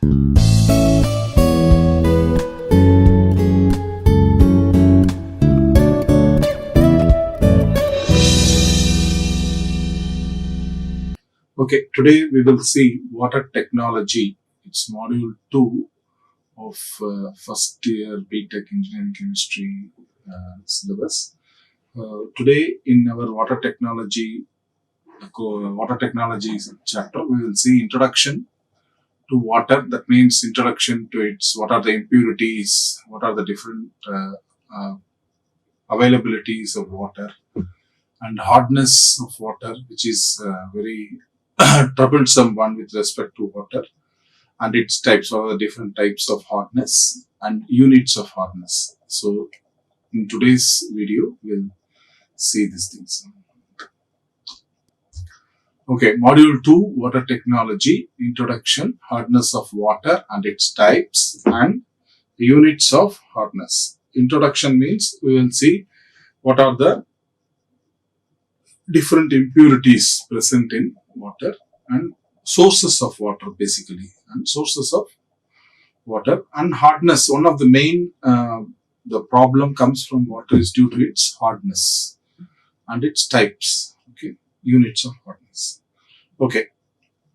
Okay, today we will see water technology. It's module 2 of first year BTech Engineering Chemistry syllabus. Today in our water technology chapter, we will see introduction to water. That means introduction to its, what are the impurities, what are the different availabilities of water, and hardness of water, which is very troublesome one with respect to water, and its types, or the different types of hardness and units of hardness. So in today's video, we'll see these things. Okay, module 2, water technology, introduction, hardness of water and its types and units of hardness. Introduction means we will see what are the different impurities present in water and sources of water, basically, and sources of water. And hardness, one of the main the problem comes from water is due to its hardness and its types. Okay, units of hardness. Okay,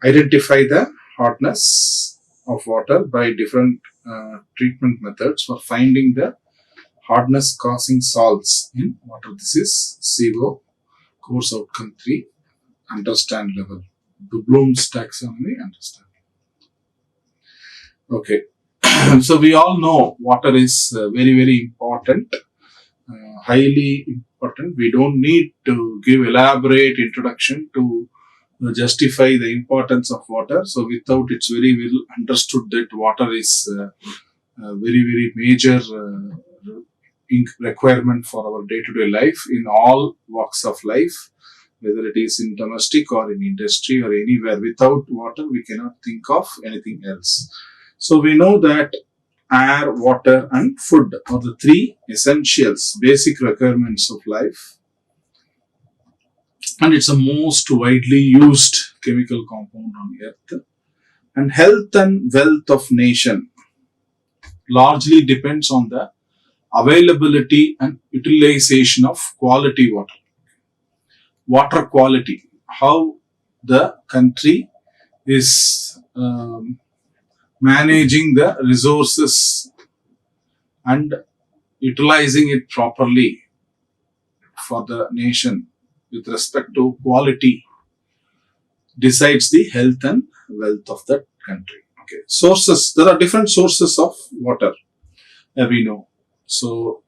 identify the hardness of water by different treatment methods for finding the hardness causing salts in water. This is CO, course outcome 3, understand level, the Bloom's taxonomy, understand. Okay, so we all know water is very, very important, highly important. We don't need to give elaborate introduction to justify the importance of water. So without, it's very well understood that water is a very, very major requirement for our day-to-day life in all walks of life, whether it is in domestic or in industry or anywhere. Without water, we cannot think of anything else. So we know that air, water and food are the 3 essentials, basic requirements of life. And it's the most widely used chemical compound on earth. And health and wealth of nation largely depends on the availability and utilization of quality water. Water quality, how the country is managing the resources and utilizing it properly for the nation with respect to quality decides the health and wealth of that country. Okay, sources, there are different sources of water, we know. So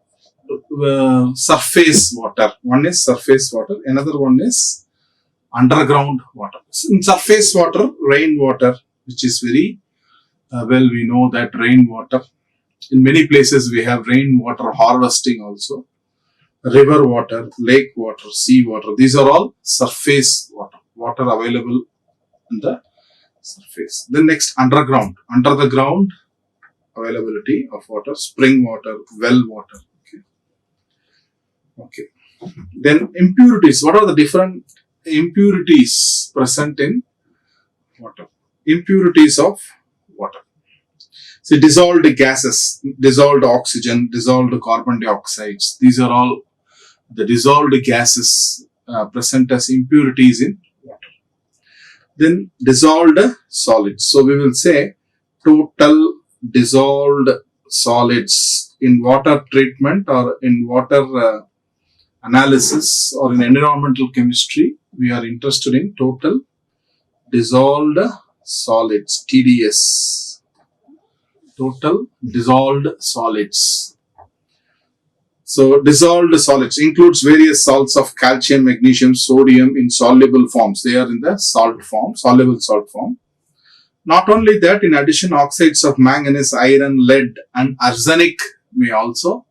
surface water, one is surface water, another one is underground water. So in surface water, rainwater, which is very well, we know that rainwater, in many places we have rainwater harvesting also, river water, lake water, sea water, these are all surface water, water available in the surface. Then next, underground, under the ground availability of water, spring water, well water. Okay. Then impurities. What are the different impurities present in water? Impurities of water. See, dissolved gases, dissolved oxygen, dissolved carbon dioxides. These are all the dissolved gases present as impurities in water. Then dissolved solids. So we will say total dissolved solids in water treatment or in water analysis or in environmental chemistry. We are interested in total dissolved solids, TDS, total dissolved solids. So dissolved solids includes various salts of calcium, magnesium, sodium in soluble forms. They are in the salt form, soluble salt form. Not only that, in addition, oxides of manganese, iron, lead and arsenic may also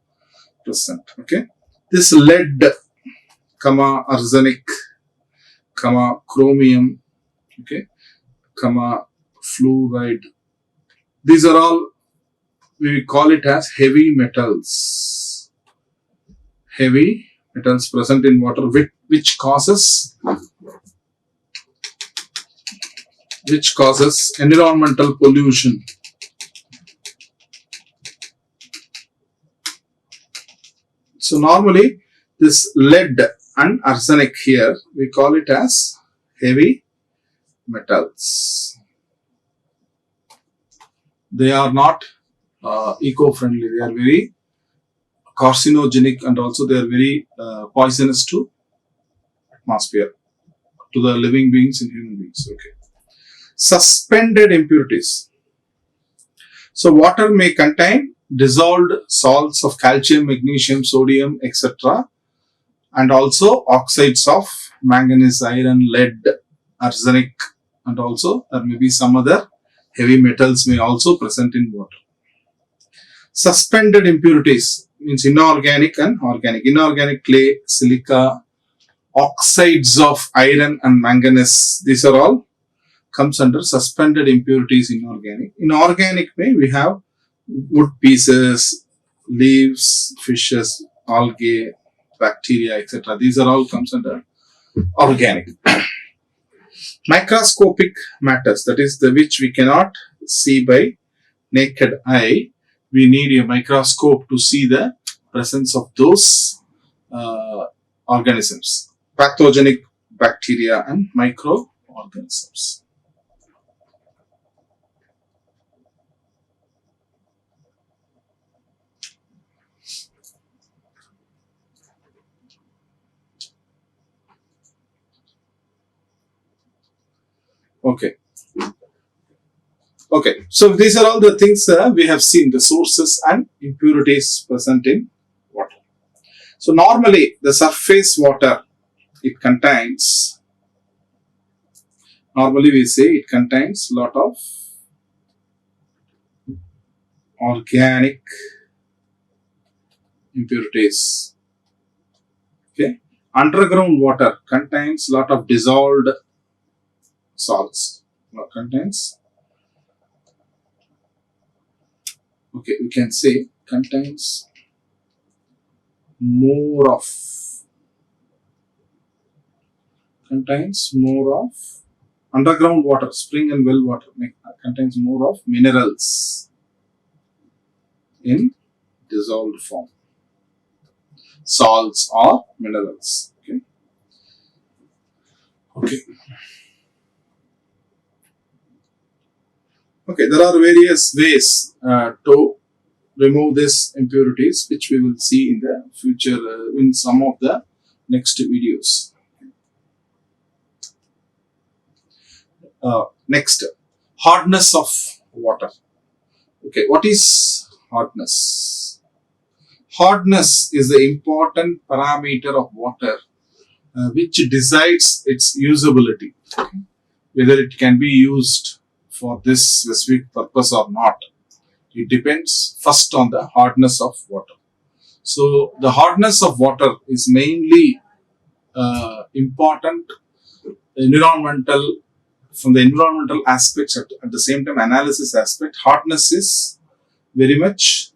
present. Okay, this lead, arsenic, chromium, okay, fluoride, these are all, we call it as heavy metals. Heavy metals present in water, which causes environmental pollution. So normally this lead and arsenic here, we call it as heavy metals. They are not eco-friendly. They are very carcinogenic, and also they are very poisonous to atmosphere, to the living beings and human beings. Okay. Suspended impurities. So water may contain dissolved salts of calcium, magnesium, sodium, etc., and also oxides of manganese, iron, lead, arsenic, and also there may be some other heavy metals may also present in water. Suspended impurities means inorganic and organic. Inorganic: clay, silica, oxides of iron and manganese. These are all comes under suspended impurities. Inorganic. Inorganic may we have wood pieces, leaves, fishes, algae, bacteria, etc. These are all comes under organic. Microscopic matters, that is the which we cannot see by naked eye. We need a microscope to see the presence of those organisms, pathogenic bacteria and microorganisms. Okay. Okay, so these are all the things we have seen, the sources and impurities present in water. So normally the surface water, it contains, normally we say it contains lot of organic impurities. Okay, underground water contains lot of dissolved salts, okay, we can say contains more of underground water, spring and well water contains more of minerals in dissolved form, salts or minerals. Okay. Okay, there are various ways to remove these impurities, which we will see in the future in some of the next videos. Next, hardness of water. Okay, what is hardness? Hardness is the important parameter of water which decides its usability, whether it can be used for this specific purpose or not. It depends first on the hardness of water. So the hardness of water is mainly important environmental, from the environmental aspects, at the same time analysis aspect. Hardness is very much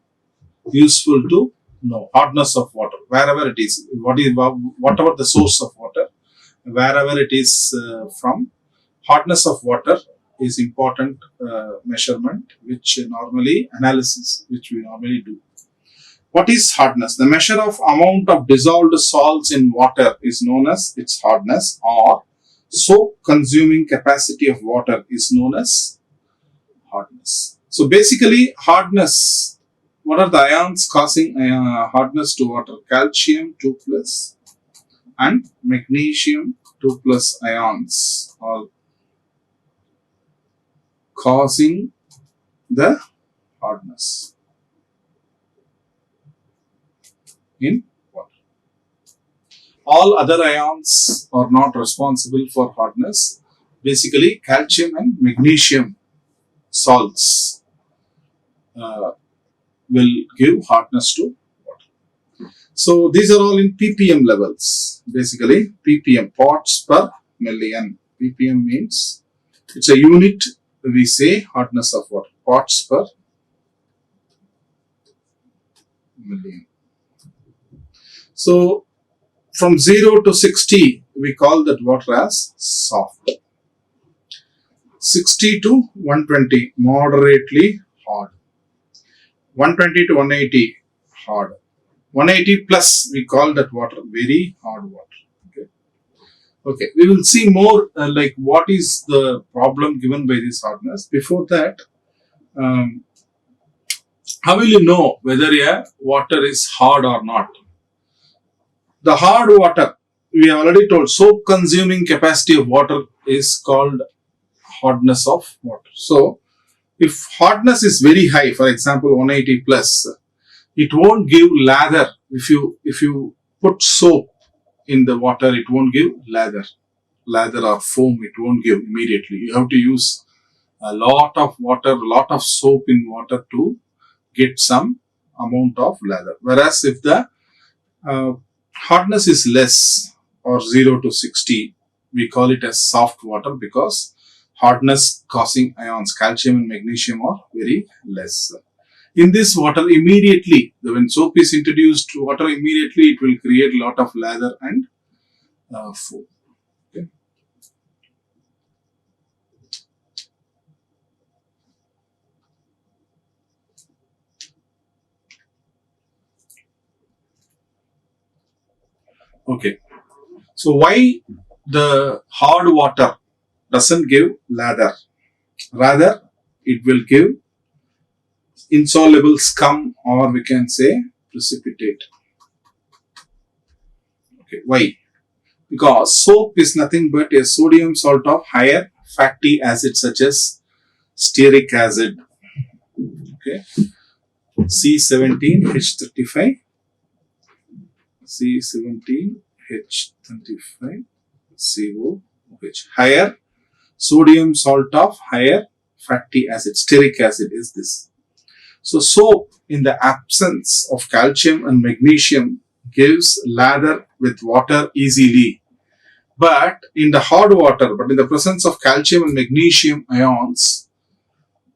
useful to know. Hardness of water, wherever it is, whatever the source of water, wherever it is from, hardness of water is important measurement, which normally analysis, which we normally do. What is hardness? The measure of amount of dissolved salts in water is known as its hardness, or soap consuming capacity of water is known as hardness. So basically hardness, what are the ions causing hardness to water? Calcium 2+ and magnesium 2+ ions are causing the hardness in water. All other ions are not responsible for hardness. Basically, calcium and magnesium salts will give hardness to water. So these are all in ppm levels. Basically, ppm, parts per million. ppm means it's a unit. We say hardness of water, parts per million. So from 0 to 60, we call that water as soft. 60 to 120, moderately hard. 120 to 180, hard. 180 plus, we call that water very hard water. Okay, okay. We will see more like what is the problem given by this hardness. Before that, um, how will you know whether a water is hard or not? The hard water, we have already told, soap consuming capacity of water is called hardness of water. So, if hardness is very high, for example 180 plus, it won't give lather. If you put soap in the water, it won't give lather or foam. It won't give immediately. You have to use a lot of water, a lot of soap in water to get some amount of lather. Whereas if the uh, hardness is less or 0 to 60, we call it as soft water because hardness causing ions, calcium and magnesium are very less. In this water, immediately, when soap is introduced to water, immediately it will create a lot of lather and foam. Okay. Okay. So why the hard water doesn't give lather? Rather, it will give insoluble scum, or we can say precipitate. Okay. Why? Because soap is nothing but a sodium salt of higher fatty acid such as stearic acid. Okay. C17H35, C17H35, COOH. Higher sodium salt of higher fatty acid, stearic acid is this. So soap in the absence of calcium and magnesium gives lather with water easily. But in the hard water, but in the presence of calcium and magnesium ions,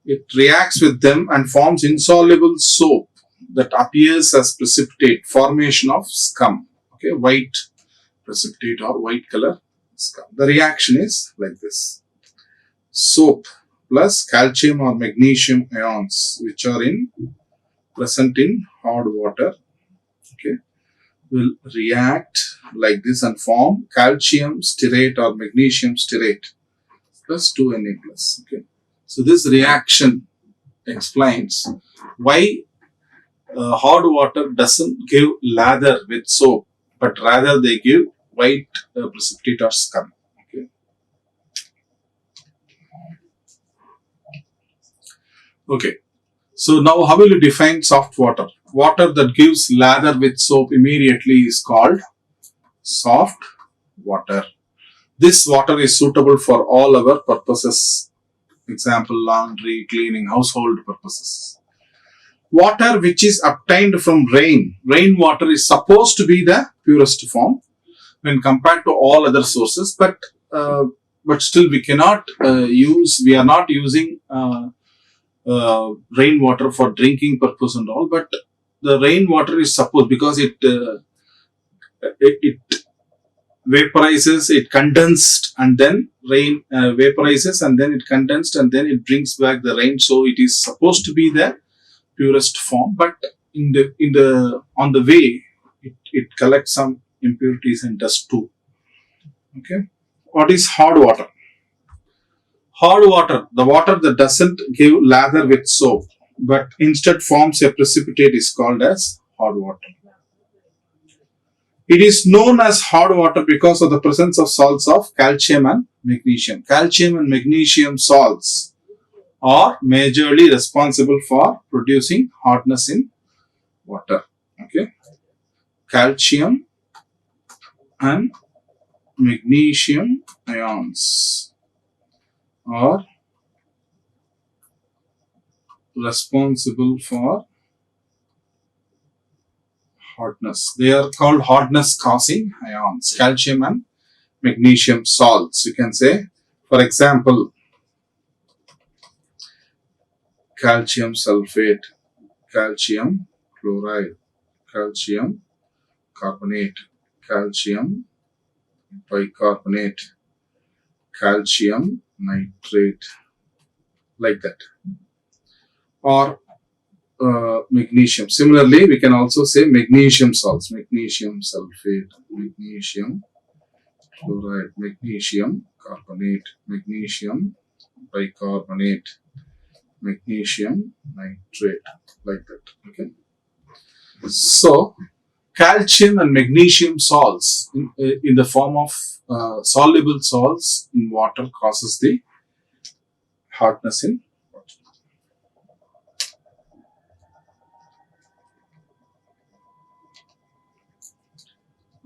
it reacts with them and forms insoluble soap that appears as precipitate, formation of scum. Okay, white precipitate or white color scum. The reaction is like this. Soap plus calcium or magnesium ions which are present in hard water, okay, will react like this and form calcium stearate or magnesium stearate plus 2Na plus. Okay, so this reaction explains why hard water doesn't give lather with soap, but rather they give white precipitate or scum. Okay. Okay. So now how will you define soft water? Water that gives lather with soap immediately is called soft water. This water is suitable for all our purposes. Example, laundry, cleaning, household purposes. Water which is obtained from rainwater is supposed to be the purest form when compared to all other sources, but still we cannot we are not using rainwater for drinking purpose and all, but the rainwater is supposed, because it vaporizes, it condensed, and then rain vaporizes, and then it condensed, and then it brings back the rain. So it is supposed to be the purest form, but on the way, it collects some impurities and dust too. Okay, what is hard water? Hard water, the water that doesn't give lather with soap, but instead forms a precipitate, is called as hard water. It is known as hard water because of the presence of salts of calcium and magnesium. Calcium and magnesium salts are majorly responsible for producing hardness in water. Okay, calcium and magnesium ions are responsible for hardness. They are called hardness causing ions, calcium and magnesium salts. You can say, for example, calcium sulfate, calcium chloride, calcium carbonate, calcium bicarbonate, calcium nitrate, like that. Or magnesium. Similarly, we can also say magnesium salts, magnesium sulfate, magnesium chloride, magnesium carbonate, magnesium bicarbonate, magnesium nitrate, like that. Okay. So, calcium and magnesium salts in the form of soluble salts in water causes the hardness in water.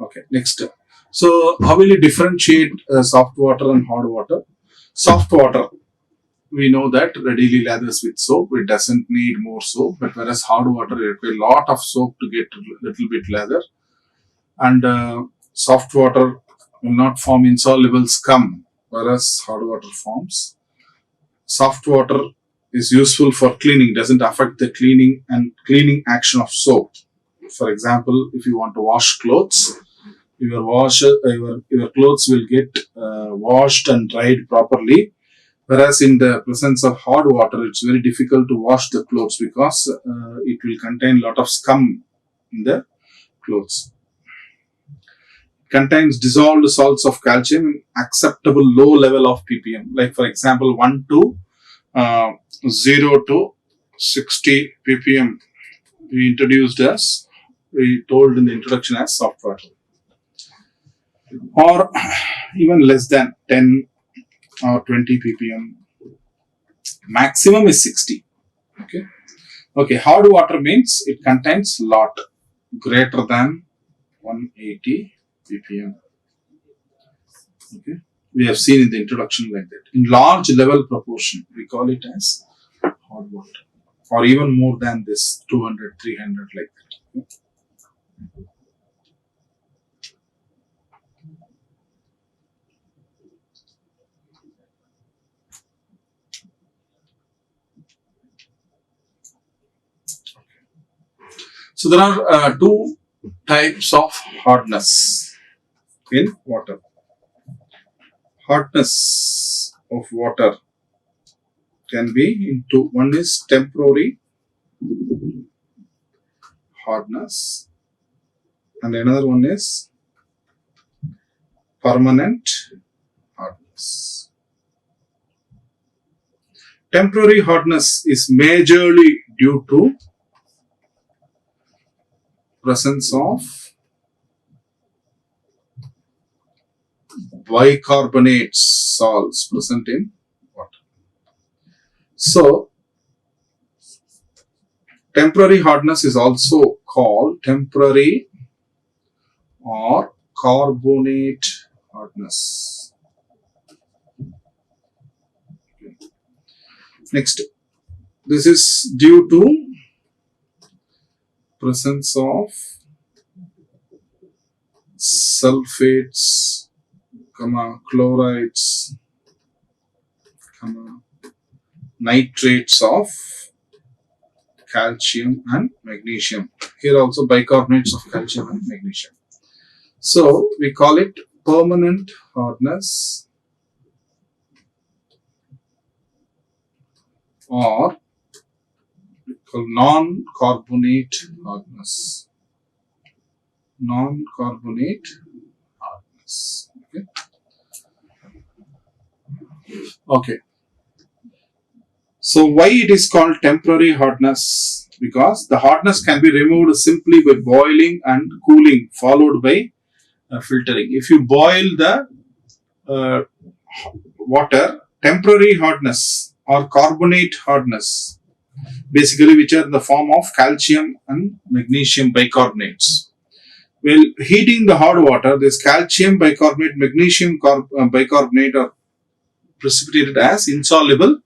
Okay, next. So, how will you differentiate soft water and hard water? Soft water, we know that readily lathers with soap. It doesn't need more soap. But whereas hard water, it requires a lot of soap to get a little bit lather. And soft water will not form insoluble scum, whereas hard water forms. Soft water is useful for cleaning, doesn't affect the cleaning action of soap. For example, if you want to wash clothes, your clothes will get washed and dried properly. Whereas in the presence of hard water, it's very difficult to wash the clothes because it will contain a lot of scum in the clothes. Contains dissolved salts of calcium in acceptable low level of ppm. Like for example, 0 to 60 ppm we told in the introduction as soft water. Or even less than 10 or 20 ppm. Maximum is 60. Okay. Hard water means it contains lot greater than 180 ppm. Okay. We have seen in the introduction like that. In large level proportion, we call it as hard water. Or even more than this, 200, 300, like that. So there are two types of hardness in water. Hardness of water can be into one is temporary hardness and another one is permanent hardness. Temporary hardness is majorly due to presence of bicarbonate salts present in water. So, temporary hardness is also called temporary or carbonate hardness. Okay. Next, this is due to presence of sulfates, chlorides, nitrates of calcium and magnesium. Here also bicarbonates of calcium and magnesium. So we call it permanent hardness or non-carbonate hardness. Non-carbonate hardness. Okay. So why it is called temporary hardness? Because the hardness can be removed simply by boiling and cooling, followed by filtering. If you boil the water, temporary hardness or carbonate hardness, basically which are in the form of calcium and magnesium bicarbonates. Well, heating the hard water, this calcium bicarbonate, magnesium bicarbonate are precipitated as insoluble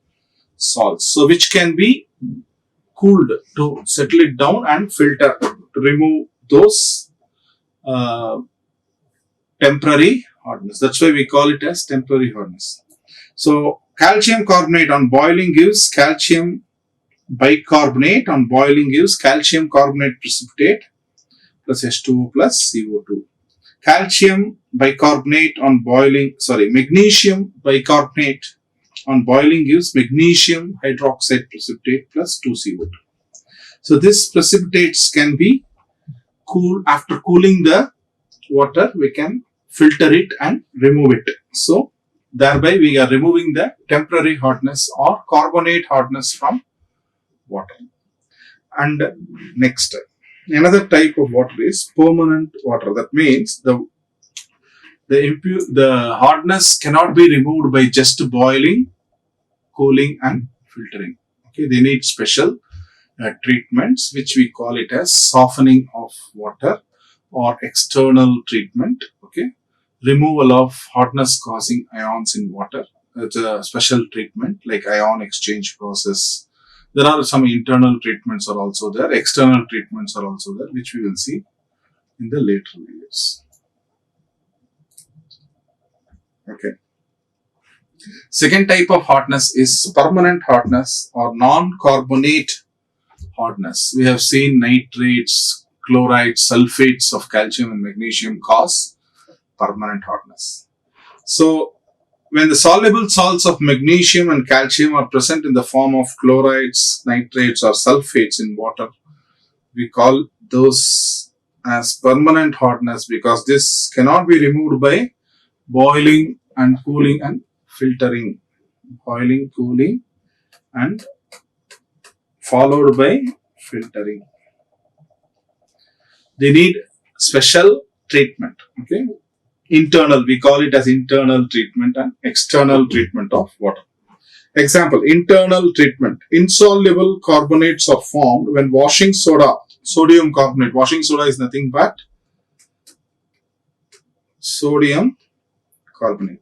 salts. So, which can be cooled to settle it down and filter to remove those temporary hardness. That's why we call it as temporary hardness. So, calcium carbonate on boiling gives calcium bicarbonate on boiling gives calcium carbonate precipitate plus H2O plus CO2. Calcium bicarbonate on boiling, magnesium bicarbonate on boiling gives magnesium hydroxide precipitate plus 2CO2. So this precipitates can be cool. After cooling the water, we can filter it and remove it. So thereby we are removing the temporary hardness or carbonate hardness from water. And next, another type of water is permanent water. That means the hardness cannot be removed by just boiling, cooling and filtering. Okay, they need special treatments, which we call it as softening of water or external treatment. Okay, removal of hardness causing ions in water. It's a special treatment like ion exchange process. There are some internal treatments are also there. External treatments are also there, which we will see in the later videos. Okay. Second type of hardness is permanent hardness or non-carbonate hardness. We have seen nitrates, chlorides, sulfates of calcium and magnesium cause permanent hardness. So, when the soluble salts of magnesium and calcium are present in the form of chlorides, nitrates or sulfates in water, we call those as permanent hardness because this cannot be removed by boiling and cooling and filtering. Boiling, cooling and followed by filtering. They need special treatment. Okay. Internal, we call it as internal treatment and external treatment of water. Example, internal treatment. Insoluble carbonates are formed when washing soda, sodium carbonate. Washing soda is nothing but sodium carbonate.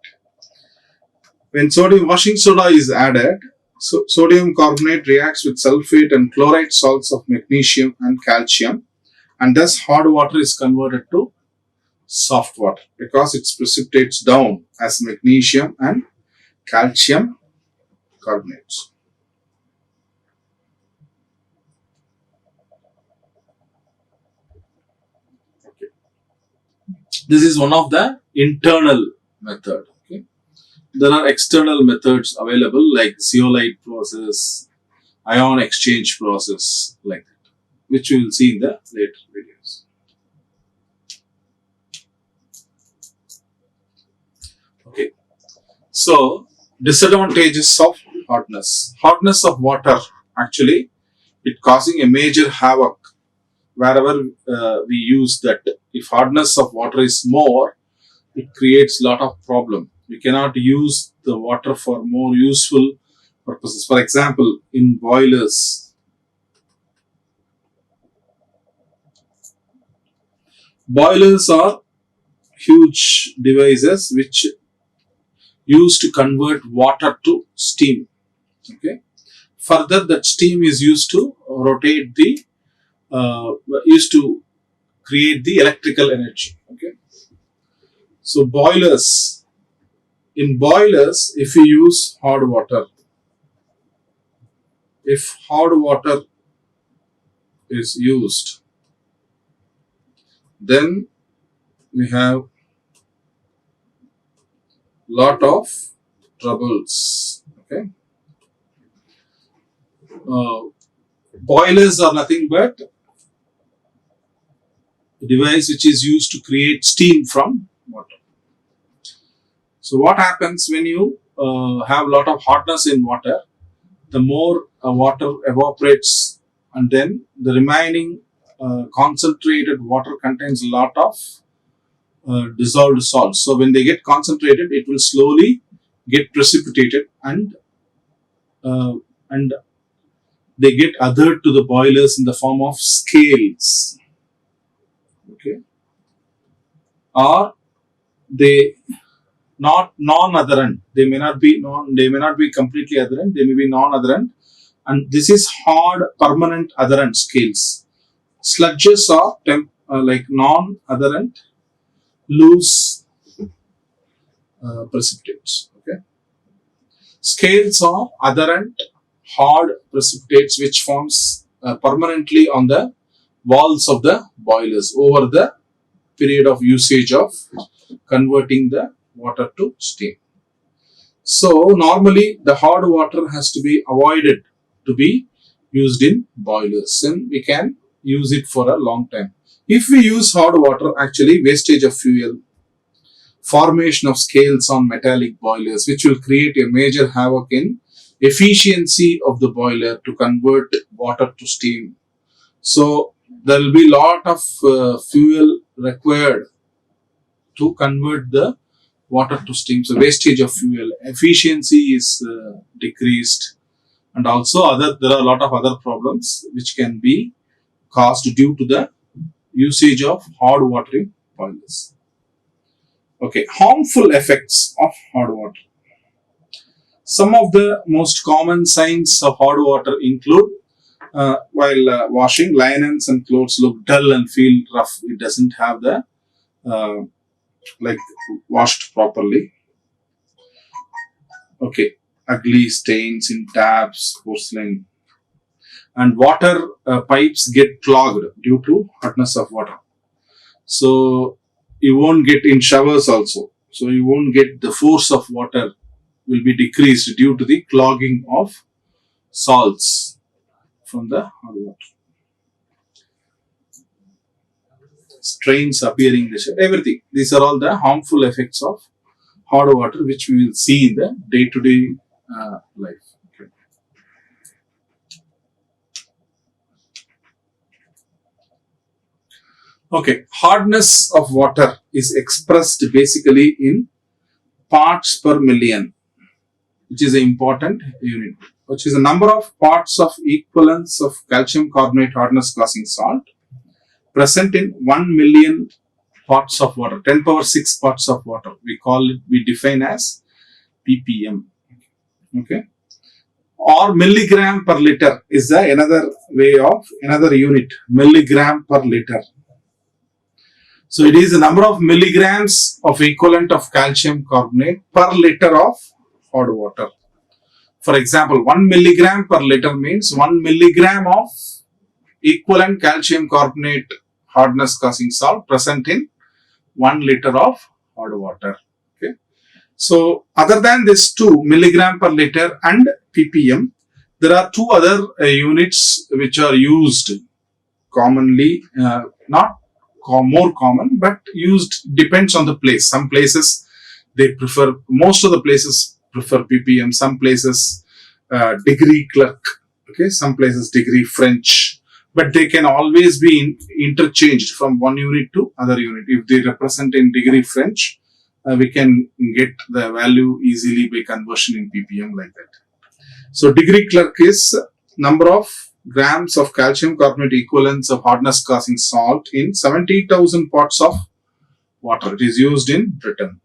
When washing soda is added, sodium carbonate reacts with sulfate and chloride salts of magnesium and calcium, and thus hard water is converted to soft water because it precipitates down as magnesium and calcium carbonates. Okay. This is one of the internal method. Okay. There are external methods available like zeolite process, ion exchange process like that, which we will see in the later videos. Okay. So, disadvantages of hardness. Hardness of water, actually, it causing a major havoc wherever we use that. If hardness of water is more, it creates a lot of problem. We cannot use the water for more useful purposes. For example, in boilers. Boilers are huge devices which used to convert water to steam. Okay. Further, that steam is used to rotate used to create the electrical energy. Okay. So in boilers, if we use hard water, if hard water is used, then we have lot of troubles. Okay. Boilers are nothing but a device which is used to create steam from water. So what happens when you have a lot of hardness in water? The more water evaporates, and then the remaining concentrated water contains a lot of dissolved salts. So when they get concentrated, it will slowly get precipitated and they get adhered to the boilers in the form of scales. Okay, or they not non-adherent. They may not be completely adherent. They may be non-adherent, and this is hard permanent adherent scales. Sludges are like non-adherent loose precipitates. Okay, scales are adherent hard precipitates which forms permanently on the walls of the boilers over the period of usage of converting the water to steam. So normally the hard water has to be avoided to be used in boilers, and we can use it for a long time. If we use hot water, actually wastage of fuel, formation of scales on metallic boilers, which will create a major havoc in efficiency of the boiler to convert water to steam. So there will be lot of fuel required to convert the water to steam. So wastage of fuel, efficiency is decreased, and also there are a lot of other problems which can be caused due to the usage of hot water in boilers. Okay, harmful effects of hot water. Some of the most common signs of hot water include while washing, linens and clothes look dull and feel rough. It doesn't have the like washed properly. Okay, ugly stains in taps, porcelain, and water pipes get clogged due to hotness of water. So you won't get in showers also. So you won't get the force of water will be decreased due to the clogging of salts from the hot water. Strains appearing in the shower, everything. These are all the harmful effects of hot water which we will see in the day-to-day life. Okay. Okay, hardness of water is expressed basically in parts per million, which is an important unit, which is the number of parts of equivalence of calcium carbonate hardness causing salt present in 1 million parts of water, 10 power 6 parts of water. We define as ppm. Okay. Or milligram per liter is another unit, milligram per liter. So it is the number of milligrams of equivalent of calcium carbonate per liter of hot water. For example, 1 milligram per liter means 1 milligram of equivalent calcium carbonate hardness causing salt present in 1 liter of hot water. Okay. So other than this 2 milligram per liter and ppm, there are two other units which are used commonly, not more common, but used, depends on the place. Some places most of the places prefer ppm, some places degree clerk, okay, some places degree French, but they can always be interchanged from one unit to other unit. If they represent in degree French, we can get the value easily by conversion in ppm like that. So degree clerk is number of grams of calcium carbonate equivalents of hardness causing salt in 70,000 parts of water. It is used in Britain.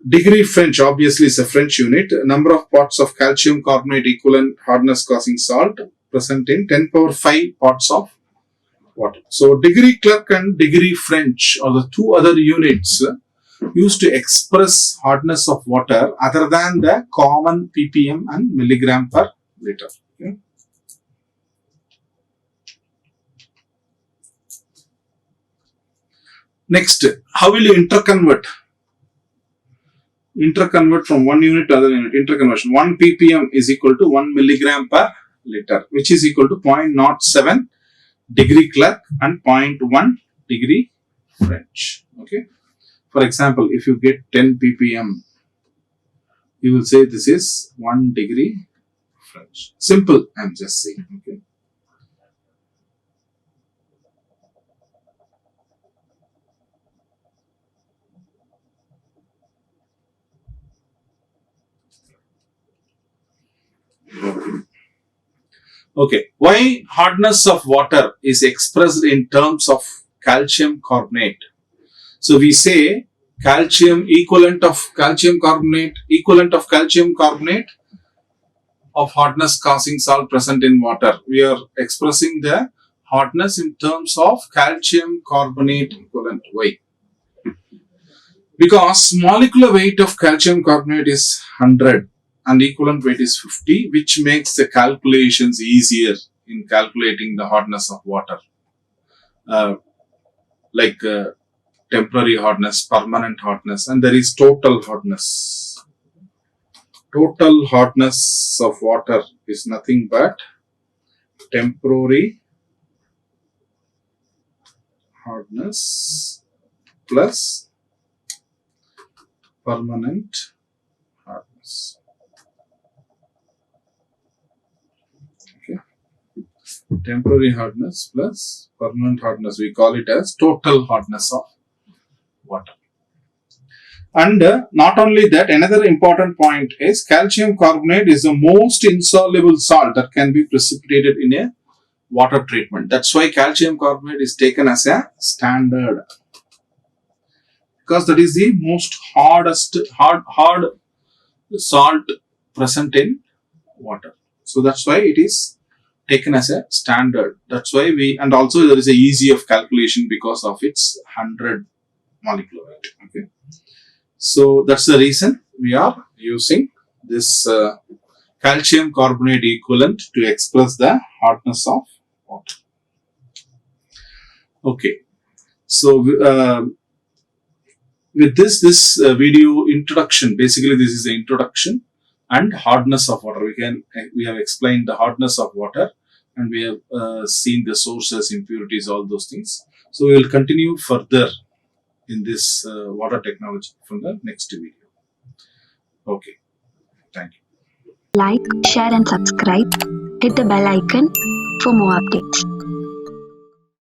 Degree French obviously is a French unit. Number of parts of calcium carbonate equivalent hardness causing salt present in 10 power 5 parts of water. So degree clerk and degree French are the two other units used to express hardness of water other than the common ppm and milligram per liter. Okay. Next, how will you interconvert? Interconvert from one unit to other unit. Interconversion. 1 ppm is equal to 1 milligram per liter, which is equal to 0.07 degree clerk and 0.1 degree French. Okay. For example, if you get 10 ppm, you will say this is 1 degree French. Simple, I am just saying. Okay. Okay, why hardness of water is expressed in terms of calcium carbonate? So we say calcium equivalent of calcium carbonate of hardness causing salt present in water. We are expressing the hardness in terms of calcium carbonate equivalent. Why? Because molecular weight of calcium carbonate is 100 and equivalent weight is 50, which makes the calculations easier in calculating the hardness of water. Temporary hardness, permanent hardness, and there is total hardness. Total hardness of water is nothing but temporary hardness plus permanent hardness. Okay. Temporary hardness plus permanent hardness. We call it as total hardness of water. And not only that, another important point is calcium carbonate is the most insoluble salt that can be precipitated in a water treatment. That's why calcium carbonate is taken as a standard, because that is the most hard salt present in water. So that's why it is taken as a standard. That's why and also there is a easy of calculation because of its 100 molecular weight. Okay. So that's the reason we are using this calcium carbonate equivalent to express the hardness of water. Okay. So with this video introduction, basically this is the introduction and hardness of water. We have explained the hardness of water, and we have seen the sources, impurities, all those things. So we will continue further in this water technology from the next video. Okay, thank you. Like, share and subscribe. Hit the bell icon for more updates.